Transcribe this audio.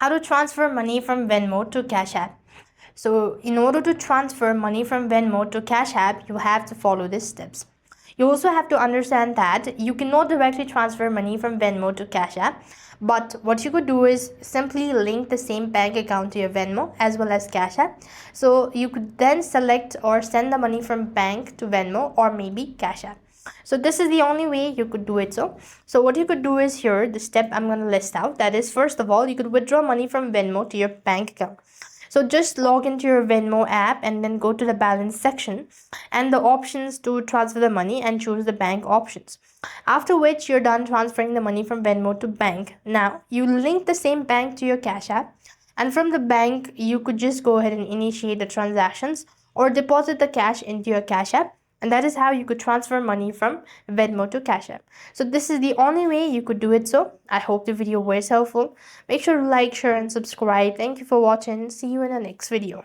How to transfer money from Venmo to Cash App. So in order to transfer money from Venmo to Cash App, you have to follow these steps. You also have to understand that you cannot directly transfer money from Venmo to Cash App, but what you could do is simply link the same bank account to your Venmo as well as Cash App. So you could then select or send the money from bank to Venmo or maybe Cash App. So this is the only way you could do it. So what you could do is here, the step I'm going to list out, that is, first of all, you could withdraw money from Venmo to your bank account. So just log into your Venmo app and then go to the balance section and the options to transfer the money and choose the bank options. After which you're done transferring the money from Venmo to bank. Now you link the same bank to your Cash App, and from the bank you could just go ahead and initiate the transactions or deposit the cash into your Cash App, and that is how you could transfer money from Venmo to Cash App. So this is the only way you could do it. So I hope the video was helpful. Make sure to like, share and subscribe. Thank you for watching. See you in the next video.